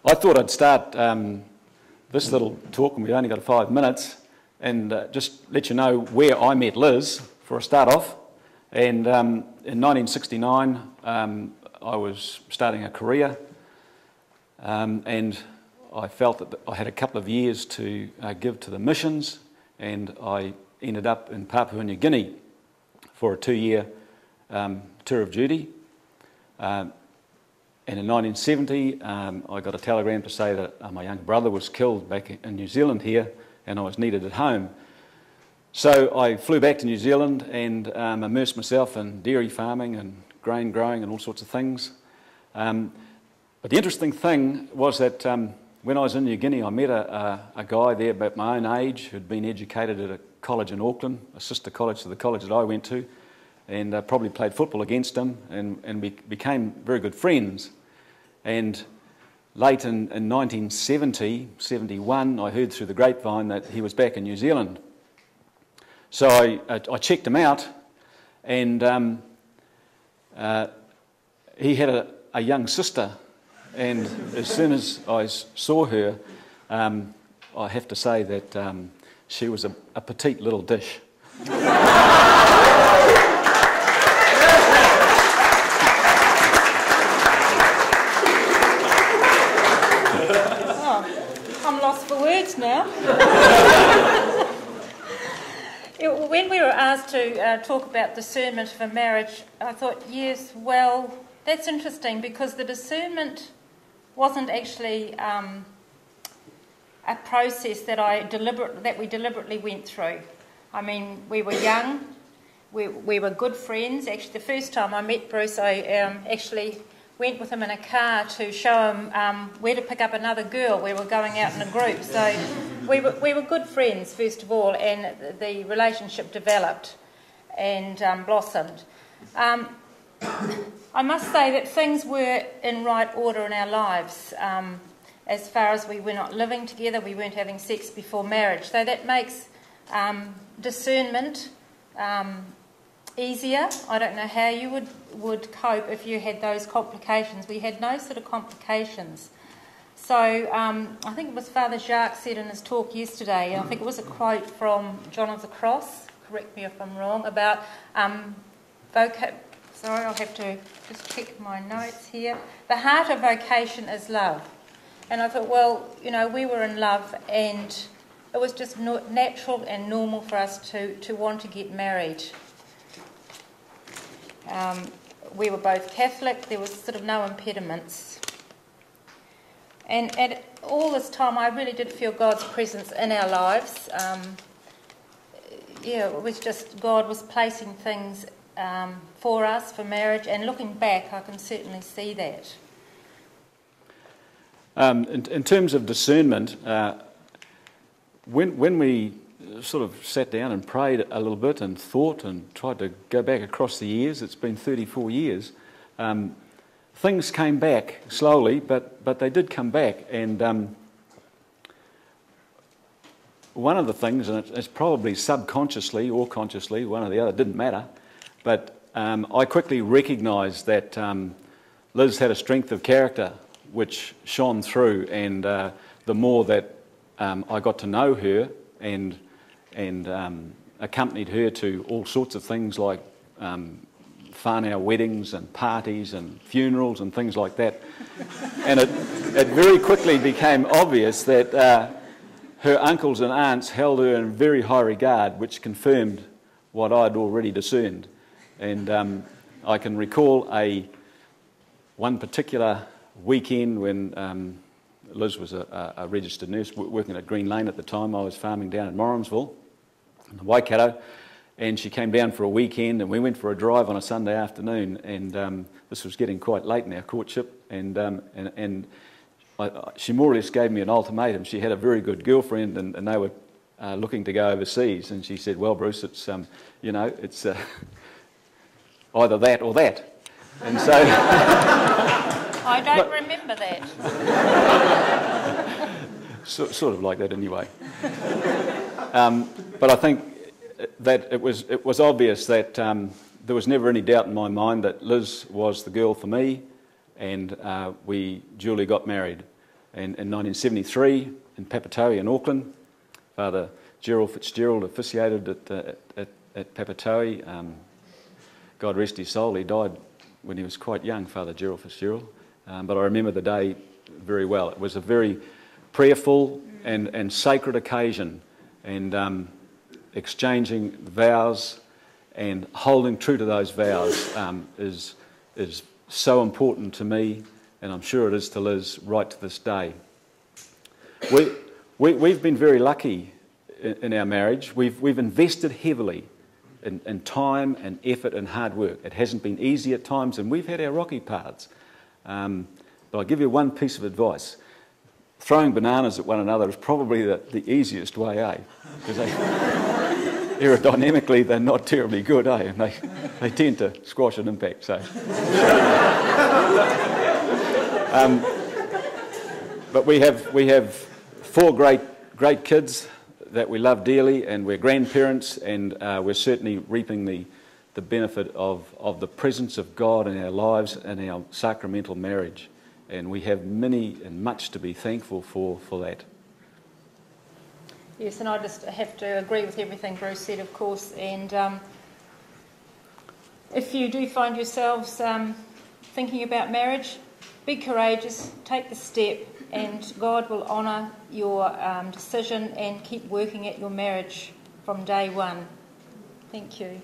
I thought I'd start this little talk, and we've only got 5 minutes, and just let you know where I met Liz for a start off. And in 1969, I was starting a career, and I felt that I had a couple of years to give to the missions, and I ended up in Papua New Guinea for a 2-year tour of duty. And in 1970, I got a telegram to say that my younger brother was killed back in New Zealand here, and I was needed at home. So I flew back to New Zealand and immersed myself in dairy farming and grain growing and all sorts of things. But the interesting thing was that when I was in New Guinea, I met a guy there about my own age who'd been educated at a college in Auckland, a sister college to the college that I went to, and probably played football against him, and we became very good friends. And late in 1970, 71, I heard through the grapevine that he was back in New Zealand. So I checked him out, and he had a young sister, and as soon as I saw her, I have to say that she was a petite little dish. I'm lost for words now. When we were asked to talk about discernment for marriage, I thought, yes, well, that's interesting, because the discernment wasn't actually a process that we deliberately went through. I mean, we were young, we were good friends. Actually, the first time I met Bruce, I actually went with him in a car to show him where to pick up another girl. We were going out in a group, so we were good friends first of all, and the relationship developed and blossomed. I must say that things were in right order in our lives. As far as we were not living together, we weren't having sex before marriage, so that makes discernment easier. I don't know how you would cope if you had those complications. We had no sort of complications. So I think it was Father Jacques said in his talk yesterday, I think it was a quote from John of the Cross, correct me if I'm wrong, about sorry, I'll have to just check my notes here. The heart of vocation is love. And I thought, well, you know, we were in love, and it was just natural and normal for us to want to get married. We were both Catholic. There was sort of no impediments. And at all this time, I really did feel God's presence in our lives. It was just God was placing things for us, for marriage, and looking back, I can certainly see that. In terms of discernment, when we sort of sat down and prayed a little bit and thought and tried to go back across the years, it's been 34 years, things came back slowly, but they did come back. And one of the things, and it's probably subconsciously or consciously, one or the other, didn't matter, but I quickly recognised that Liz had a strength of character which shone through, and the more that I got to know her and accompanied her to all sorts of things like whānau weddings and parties and funerals and things like that. And it very quickly became obvious that her uncles and aunts held her in very high regard, which confirmed what I'd already discerned. And I can recall one particular weekend when Liz was a registered nurse working at Green Lane at the time. I was farming down in Morrinsville, in the Waikato, and she came down for a weekend, and we went for a drive on a Sunday afternoon, and this was getting quite late in our courtship, and she more or less gave me an ultimatum. She had a very good girlfriend, and they were looking to go overseas, and she said, well, Bruce, it's it's either that or that. And so I don't remember that. Sort of like that anyway. But I think that it was obvious that there was never any doubt in my mind that Liz was the girl for me, and we duly got married. And in 1973, in Papatoetoe in Auckland, Father Gerald Fitzgerald officiated at Papatoetoe. God rest his soul, he died when he was quite young, Father Gerald Fitzgerald. But I remember the day very well. It was a very prayerful and sacred occasion, and exchanging vows and holding true to those vows is so important to me, and I'm sure it is to Liz right to this day. We've been very lucky in our marriage. We've invested heavily in time and effort and hard work. It hasn't been easy at times, and we've had our rocky parts. But I'll give you one piece of advice. Throwing bananas at one another is probably the easiest way, eh? Because aerodynamically they're not terribly good, eh? And they tend to squash an impact. So, but we have 4 great kids that we love dearly, and we're grandparents, and we're certainly reaping the benefit of the presence of God in our lives and our sacramental marriage. And we have many and much to be thankful for that. Yes, and I just have to agree with everything Bruce said, of course. And if you do find yourselves thinking about marriage, be courageous, take the step, and God will honour your decision and keep working at your marriage from day one. Thank you.